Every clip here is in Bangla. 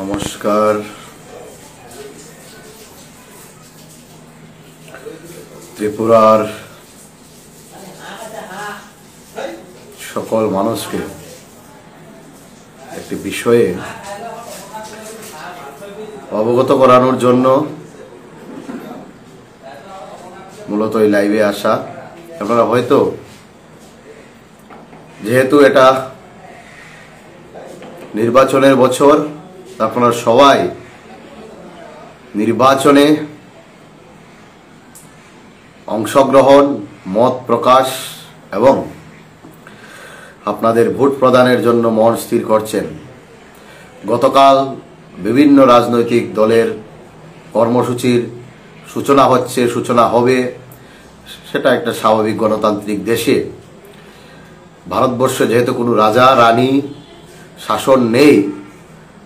নমস্কার। ত্রিপুরার সকল মানুষকে একটি বিষয়ে অবগত করানোর জন্য মূলত এই লাইভে আসা। আপনারা হয়তো যেহেতু এটা নির্বাচনের বছর, আপনারা সবাই নির্বাচনে অংশগ্রহণ, মত প্রকাশ এবং আপনাদের ভোট প্রদানের জন্য মন স্থির করছেন। গতকাল বিভিন্ন রাজনৈতিক দলের কর্মসূচির সূচনা হবে। সেটা একটা স্বাভাবিক গণতান্ত্রিক দেশে। ভারতবর্ষে যেহেতু কোনো রাজা রানী শাসন নেই,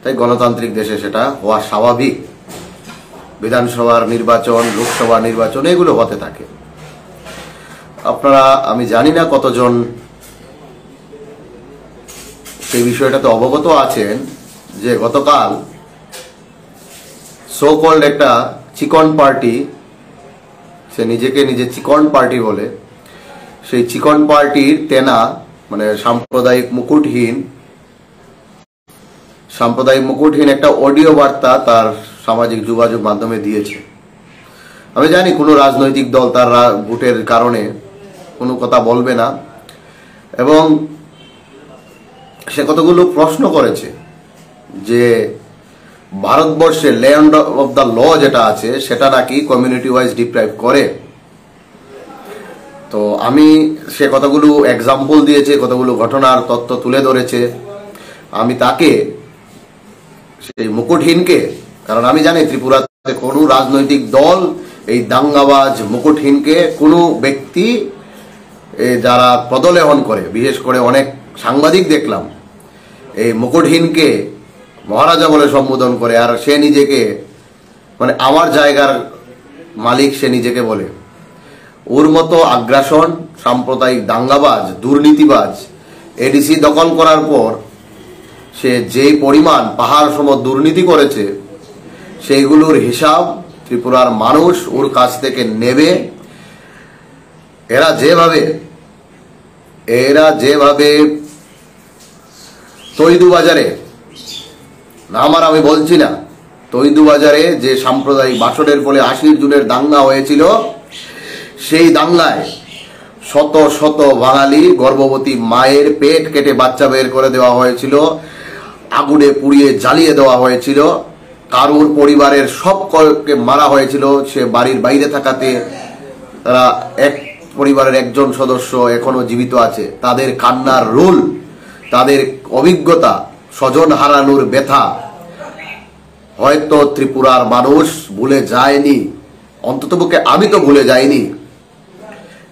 তাই গণতান্ত্রিক দেশে সেটা হওয়া স্বাভাবিক। বিধানসভার নির্বাচন, লোকসভা নির্বাচন এগুলো হতে থাকে। আপনারা, আমি জানি না কতজন সেই বিষয়টাতে অবগত আছেন যে গতকাল সো কল্ড একটা চিকন পার্টি, সে নিজেকে নিজে চিকন পার্টি বলে, সেই চিকন পার্টির তেনা মানে সাম্প্রদায়িক মুকুটহীন একটা অডিও বার্তা তার সামাজিক যোগাযোগ মাধ্যমে দিয়েছে। আমি জানি কোনো রাজনৈতিক দল তার ভোটের কারণে কোনো কথা বলবে না, এবং সে কতগুলো প্রশ্ন করেছে যে ভারতবর্ষে ল্যান্ড অফ দ্য ল যেটা আছে সেটা নাকি কমিউনিটি ওয়াইজ ডিপ্রাইভ করে। তো সে কতগুলো এক্সাম্পল দিয়েছে, কতগুলো ঘটনার তথ্য তুলে ধরেছে। আমি তাকে, সেই মুকুটহীনকে, কারণ আমি জানি ত্রিপুরাতে কোনো রাজনৈতিক দল এই দাঙ্গাবাজ মুকুটহীনকে কোনো ব্যক্তি যারা পদলেহন করে, বিশেষ করে অনেক সাংবাদিক দেখলাম এই মুকুটহীনকে মহারাজা বলে সম্বোধন করে, আর সে নিজেকে মানে আমার জায়গার মালিক সে নিজেকে বলে। ওর মতো আগ্রাসন, সাম্প্রদায়িক দাঙ্গাবাজ, দুর্নীতিবাজ এডিসি দখল করার পর সে যেই পরিমাণ পাহাড় সম দুর্নীতি করেছে সেইগুলোর হিসাব ত্রিপুরার মানুষ ওর কাছ থেকে নেবে। এরা যেভাবে তৈদু বাজারে, আমি বলছি না, তৈদু বাজারে যে সাম্প্রদায়িক বাসনের ফলে 80 জনের দাঙ্গা হয়েছিল, সেই দাঙ্গায় শত শত বাঙালি গর্ভবতী মায়ের পেট কেটে বাচ্চা বের করে দেওয়া হয়েছিল, আগুনে পুড়িয়ে জ্বালিয়ে দেওয়া হয়েছিল, কারুর পরিবারের সবকে মারা হয়েছিল। সে বাড়ির বাইরে থাকাতে তারা এক পরিবারের একজন সদস্য এখনো জীবিত আছে। তাদের কান্নার রোল, তাদের অভিজ্ঞতা, স্বজন হারানোর ব্যথা হয়তো ত্রিপুরার মানুষ ভুলে যায়নি, অন্ততপক্ষে আমি তো ভুলে যাইনি,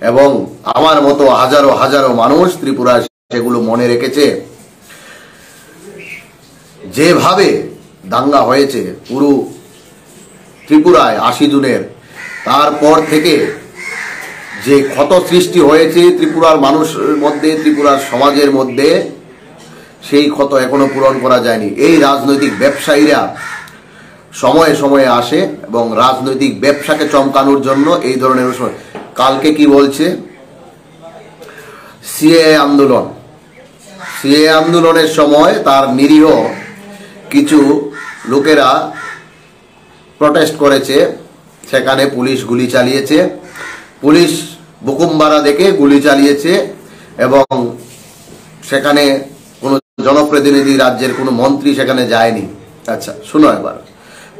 এবং আমার মতো হাজারো হাজারো মানুষ ত্রিপুরা সেগুলো মনে রেখেছে। যেভাবে দাঙ্গা হয়েছে পুরো ত্রিপুরায় 80 জনের, তারপর থেকে যে ক্ষত সৃষ্টি হয়েছে ত্রিপুরার মানুষের মধ্যে, ত্রিপুরার সমাজের মধ্যে, সেই ক্ষত এখনো পূরণ করা যায়নি। এই রাজনৈতিক ব্যবসায়ীরা সময়ে সময়ে আসে এবং রাজনৈতিক ব্যবসাকে চমকানোর জন্য এই ধরনের। কালকে কি বলছে, সিএ আন্দোলনের সময় তার নিরীহ কিছু লোকেরা প্রটেস্ট করেছে, সেখানে পুলিশ গুলি চালিয়েছে, পুলিশ বুকুমবারা দেখে গুলি চালিয়েছে, এবং সেখানে কোনো জনপ্রতিনিধি, রাজ্যের কোনো মন্ত্রী সেখানে যায়নি। আচ্ছা শুনো এবার,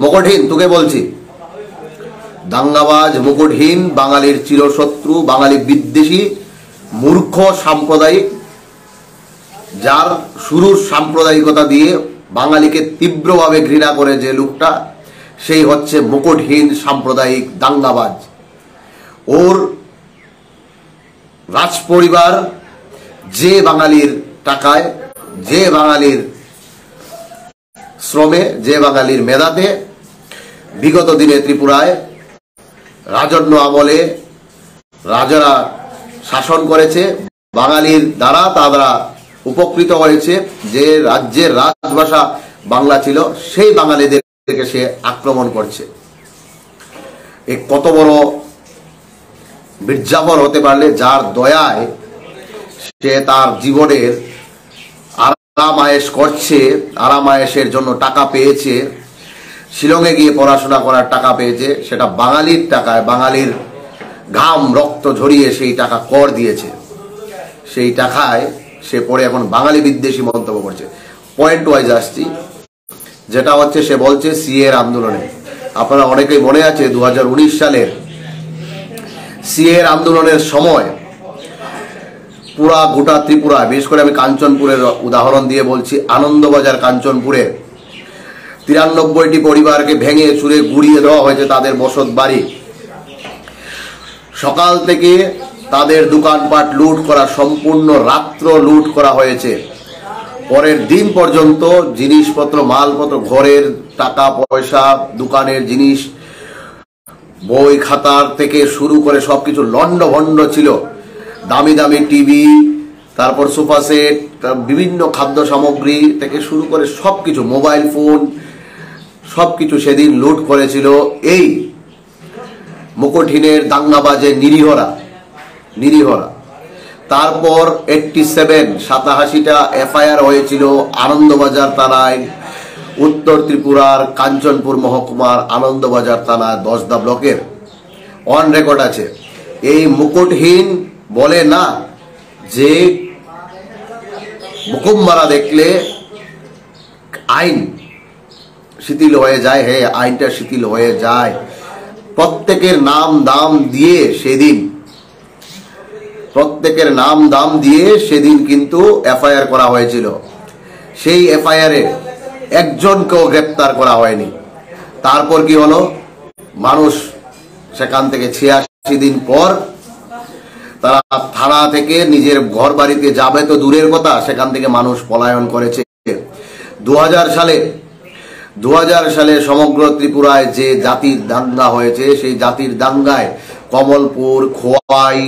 মুকুটহীন তোকে বলছি, দাঙ্গাবাজ মুকুটহীন বাঙালির চিরশত্রু, বাঙালি বিদ্বেষী, মূর্খ সাম্প্রদায়িক, যার শুরুর সাম্প্রদায়িকতা দিয়ে বাঙালিকে তীব্রভাবে ঘৃণা করে যে লোকটা, সেই হচ্ছে মুকুটহীন সাম্প্রদায়িক দাঙ্গাবাজ। ওর রাজপরিবার যে বাঙালির টাকায়, যে বাঙালির শ্রমে, যে বাঙালির মেধাতে বিগত দিনে ত্রিপুরায় রাজন্য আমলে রাজারা শাসন করেছে, বাঙালির দ্বারা তারা উপকৃত হয়েছে, যে রাজ্যের রাজভাষা বাংলা ছিল, সেই বাঙালিদেরকে সে আক্রমণ করছে। এ কত বড় মির্জাফর হতে পারলে, যার দয়ায় সে তার জীবনের আরাম আয়েশ করছে, আরাম আয়েশের জন্য টাকা পেয়েছে, শিলংয়ে গিয়ে পড়াশোনা করার টাকা পেয়েছে, সেটা বাঙালির টাকায়, বাঙালির ঘাম রক্ত ঝরিয়ে সেই টাকা কর দিয়েছে। সেই টাকায় সে পড়ে এখন বাঙালি বিদ্বেষী মন্তব্য করছে। পয়েন্ট ওয়াইজ আসছি, যেটা হচ্ছে সে বলছে সিএর আন্দোলনে। আপনারা অনেকেই মনে আছে 2019 সালের সিএর আন্দোলনের সময় পুরা গোটা ত্রিপুরা, বিশেষ করে আমি কাঞ্চনপুরের উদাহরণ দিয়ে বলছি, আনন্দবাজার কাঞ্চনপুরে 93টি পরিবারকে ভেঙে চুরে গুড়িয়ে দেওয়া হয়েছে তাদের বসত বাড়ি। সকাল থেকে তাদের দোকানপাট লুট করা, সম্পূর্ণ রাত্র লুট করা হয়েছে। পরের দিন পর্যন্ত জিনিসপত্র, মালপত্র, ঘরের টাকা পয়সা, দোকানের জিনিস, বই খাতার থেকে শুরু করে সবকিছু লন্ডভন্ড ছিল। দামি দামি টিভি, তারপর সোফা সেট, বিভিন্ন খাদ্য সামগ্রী থেকে শুরু করে সবকিছু, মোবাইল ফোন, সবকিছু সেদিন লুট করেছিল এই মুকুটহীনের দাঙ্গাবাজে নিরীহরা। তারপর 87টা এফআইআর হয়েছিল আনন্দবাজার থানায়, উত্তর ত্রিপুরার কাঞ্চনপুর মহকুমার আনন্দবাজার থানায় 10দা ব্লকের অন রেকর্ড আছে। এই মুকুটহীন বলে না যে মুকুম্বারা দেখলে আইন শিথিল হয়ে যায়, হ্যাঁ আইনটা শিথিল হয়ে যায়। প্রত্যেকের নাম দাম দিয়ে সেদিন কিন্তু এফআইআর করা হয়েছিল। সেই এফআইআরে একজনকেও গ্রেপ্তার করা হয়নি। তারপর কি হলো, মানুষ সেখান থেকে 86 দিন পর তারা থানা থেকে নিজের ঘর বাড়িতে যাবে তো দূরের কথা, সেখান থেকে মানুষ পলায়ন করেছে। 2000 সালে সমগ্র ত্রিপুরায় যে জাতির দাঙ্গা হয়েছে, সেই জাতির দাঙ্গায় কমলপুর, খোয়াই,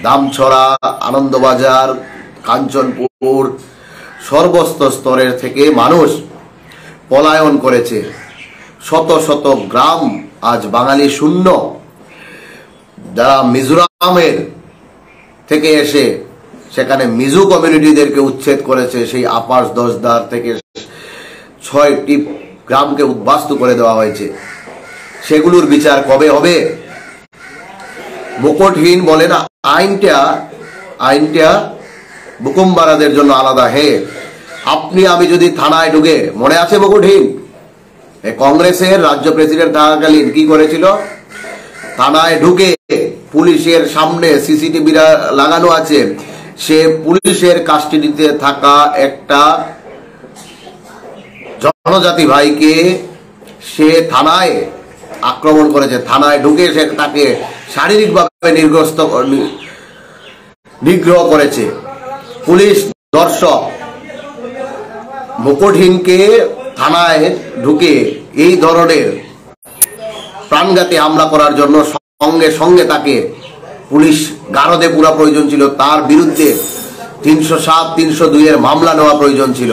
দামছড়া, আনন্দবাজার, কাঞ্চনপুর, সর্বস্ত স্তরের থেকে মানুষ পলায়ন করেছে। শত শত গ্রাম আজ বাঙালি শূন্য। যারা মিজোরামের থেকে এসে সেখানে মিজো কমিউনিটিদেরকে উচ্ছেদ করেছে, সেই আপাস 10দার থেকে 6টি গ্রামকে উদ্বাস্তু করে দেওয়া হয়েছে। সেগুলোর বিচার কবে হবে? মুকুটহীন বলে না, আইনটা মুকুম্বারাদের জন্য আলাদা। হে, আপনি আমি যদি থানায় ঢুকে, মনে আছে মুকুটহীন কংগ্রেসের রাজ্য প্রেসিডেন্ট থাকাকালীন কি করেছিল? থানায় ঢুকে পুলিশের সামনে সিসিটিভি লাগানো আছে, সে পুলিশের কাস্টডিতে থাকা একটা জনজাতি ভাইকে সে থানায় আক্রমণ করেছে। থানায় ঢুকে সে তাকে শারীরিকভাবে নিগ্রহ করেছে পুলিশ দর্শক। মুকুটহীনকে থানায় ঢুকে এই ধরনের প্রাণঘাতী হামলা করার জন্য সঙ্গে সঙ্গে তাকে পুলিশ গারদে পুরা প্রয়োজন ছিল, তার বিরুদ্ধে 307, 302 এর মামলা নেওয়া প্রয়োজন ছিল।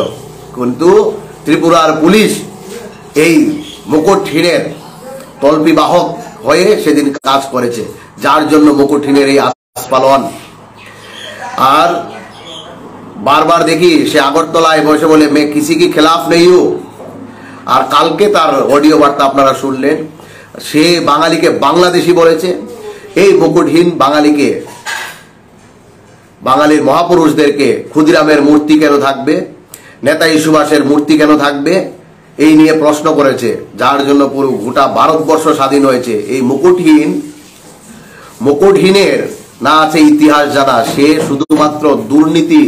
কিন্তু ত্রিপুরার পুলিশ এই মুকুটহীনের তল্পি বাহক হয়ে সেদিন কাজ করেছে, যার জন্য মুকুটহীনের এই আস্ফালন। আর বারবার দেখি সে আগরতলায় বসে বলে মে কিসি কি খেলাফ নেই হু। আর কালকে তার অডিও বার্তা আপনারা শুনলেন, সে বাঙালিকে বাংলাদেশি বলেছে। এই মুকুটহীন বাঙালির মহাপুরুষদেরকে ক্ষুদিরামের মূর্তি কেন থাকবে, নেতাজি সুভাষের মূর্তি কেন থাকবে, এই নিয়ে প্রশ্ন করেছে, যার জন্য পুরো গোটা ভারতবর্ষ স্বাধীন হয়েছে। এই মুকুটহীনের না আছে ইতিহাস জানা, সে শুধুমাত্র দুর্নীতি,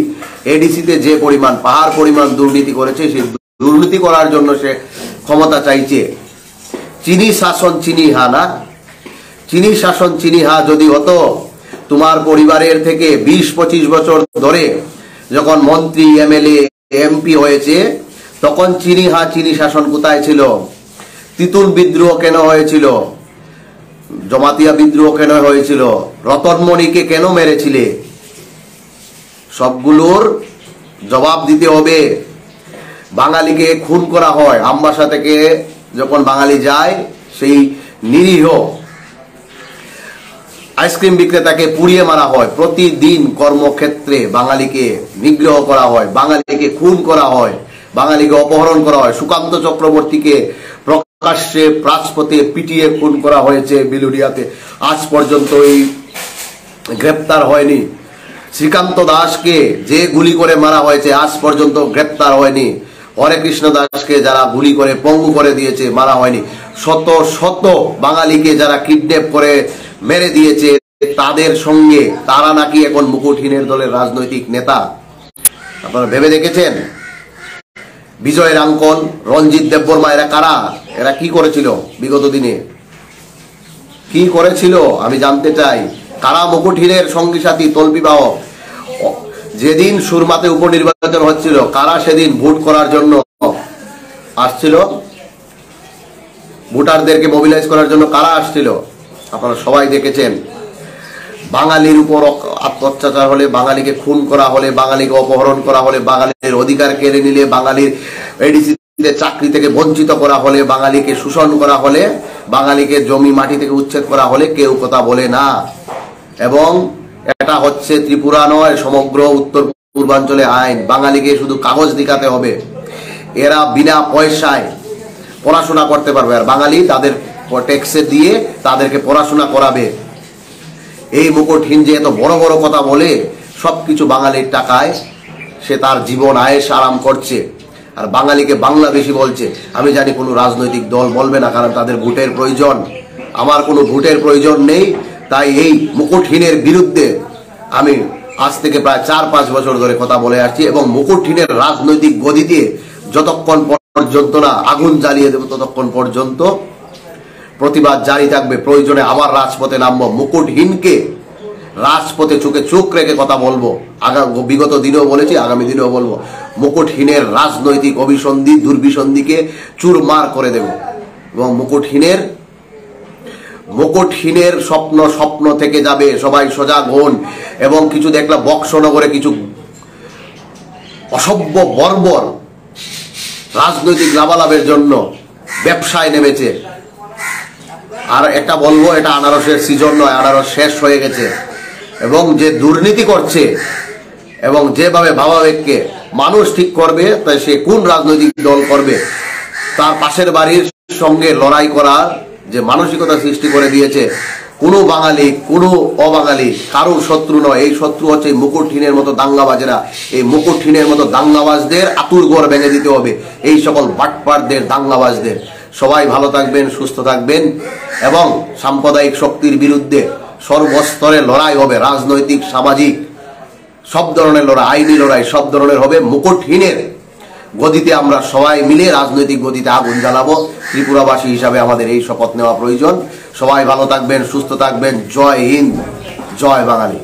এডিসিতে যে পরিমাণ পাহাড় পরিমাণ দুর্নীতি করেছে, সেই দুর্নীতি করার জন্য সে ক্ষমতা চাইছে। চিনি শাসন চিনিহা না, চিনি শাসন চিনিহা যদি হতো, তোমার পরিবারের থেকে 20-25 বছর ধরে যখন মন্ত্রী, এমএলএ, এমপি হয়েছে, তখন চিনি শাসন কোথায় ছিল? তিতুল বিদ্রোহ কেন হয়েছিল? জমাতিয়া বিদ্রোহ কেন হয়েছিল? রতনমণিকে কেন মেরেছিলে? সবগুলোর জবাব দিতে হবে। বাঙালিকে খুন করা হয়। আমবাসা থেকে যখন বাঙালি যায়, সেই নিরীহ আইসক্রিম বিক্রেতাকে পুড়িয়ে মারা হয়। প্রতিদিন কর্মক্ষেত্রে বাঙালিকে নিগ্রহ করা হয়, বাঙালিকে খুন করা হয়, বাঙালিকে অপহরণ করা হয়। সুকান্ত চক্রবর্তীকে প্রকাশ্যে রাজপথে পিটিয়ে খুন করা হয়েছে বিলুরিয়াতে, আজ পর্যন্ত এই গ্রেপ্তার হয়নি। শ্রীকান্ত দাসকে যে গুলি করে মারা হয়েছে, আজ পর্যন্ত গ্রেপ্তার হয়নি। হরে কৃষ্ণ দাসকে যারা গুলি করে পঙ্গু করে দিয়েছে, মারা হয়নি। শত শত বাঙালিকে যারা কিডন্যাপ করে মেরে দিয়েছে, তাদের সঙ্গে তারা নাকি এখন মুকুটহীনের দলের রাজনৈতিক নেতা। আপনারা ভেবে দেখেছেন? বিজয় রাঙ্কল, রঞ্জিত দেববর্মা, এরা কারা? এরা কি করেছিল বিগত দিনে? কি করেছিল আমি জানতে চাই। কারা মুকুটহীনের সঙ্গী সাথী তল্পিবাহ? যেদিন সুরমাতে উপনির্বাচন হচ্ছিল, কারা সেদিন ভোট করার জন্য আসছিল? ভোটারদেরকে মোবিলাইজ করার জন্য কারা আসছিল? আপনারা সবাই দেখেছেন। বাঙালির উপর অত্যাচার হলে, বাঙালিকে খুন করা হলে, বাঙালিকে অপহরণ করা হলে, বাঙালির অধিকার কেড়ে নিলে, বাঙালির এডিসিতে চাকরি থেকে বঞ্চিত করা হলে, বাঙালিকে শোষণ করা হলে, বাঙালিকে জমি মাটি থেকে উচ্ছেদ করা হলে কেউ কথা বলে না। এবং এটা হচ্ছে ত্রিপুরা নয়, সমগ্র উত্তর পূর্বাঞ্চলে আইন। বাঙালিকে শুধু কাগজ দেখাতে হবে, এরা বিনা পয়সায় পড়াশোনা করতে পারবে, আর বাঙালি তাদের ট্যাক্সে দিয়ে তাদেরকে পড়াশোনা করাবে। এই মুকুটহীন যে এত বড় বড় কথা বলে, সবকিছু বাঙালির টাকায় সে তার জীবন আয়েশ আরাম করছে, আর বাঙালিকে বাংলাদেশি বলছে। আমি জানি কোনো রাজনৈতিক দল বলবে না, কারণ তাদের ভোটের প্রয়োজন। আমার কোনো ভোটের প্রয়োজন নেই। তাই এই মুকুটহীনের বিরুদ্ধে আমি আজ থেকে প্রায় 4-5 বছর ধরে কথা বলে আসছি, এবং মুকুটহীনের রাজনৈতিক গদিতে যতক্ষণ পর্যন্ত না আগুন জ্বালিয়ে দেব, ততক্ষণ পর্যন্ত প্রতিবাদ জারি থাকবে। প্রয়োজনে আবার রাজপথে নামবো, মুকুটহীনকে রাজপথে চোখে চোখ রেখে কথা বলবো। বিগত দিনেও বলেছি, আগামী দিনেও বলবো। মুকুটহীনের রাজনৈতিক অভিসন্ধি দুর্বিসন্ধিকে চুরমার করে দেব, এবং মুকুটহীনের স্বপ্ন থেকে যাবে। সবাই সজাগ হন। এবং কিছু দেখলাম বক্সনগরে কিছু অসভ্য বর্বর রাজনৈতিক লাভালাভের জন্য ব্যবসায় নেমেছে। আর একটা বলবো, এটা আনারসের সিজন নয়, আনারস শেষ হয়ে গেছে। এবং যে দুর্নীতি করছে এবং যেভাবে ভাবাবেগকে মানুষ ঠিক করবে, তাই সে কোন রাজনৈতিক দল করবে, তার পাশের বাড়ির সঙ্গে লড়াই করার যে মানসিকতা সৃষ্টি করে দিয়েছে। কোনো বাঙালি, কোনো অবাঙালি কারোর শত্রু নয়। এই শত্রু হচ্ছে মুকুটহীনের মতো দাঙ্গাবাজেরা। এই মুকুটহীনের মতো দাঙ্গাবাজদের আতুর ঘর ভেঙে দিতে হবে, এই সকল বাটপারদের, দাঙ্গাবাজদের। সবাই ভালো থাকবেন, সুস্থ থাকবেন, এবং সাম্প্রদায়িক শক্তির বিরুদ্ধে সর্বস্তরে লড়াই হবে। রাজনৈতিক, সামাজিক সব ধরনের লড়াই, আইনি লড়াই সব ধরনের হবে। মুকুটহীনের গদিতে আমরা সবাই মিলে রাজনৈতিক গদিতে আগুন জ্বালাবো। ত্রিপুরাবাসী হিসাবে আমাদের এই শপথ নেওয়া প্রয়োজন। সবাই ভালো থাকবেন, সুস্থ থাকবেন। জয় হিন্দ, জয় বাঙালি।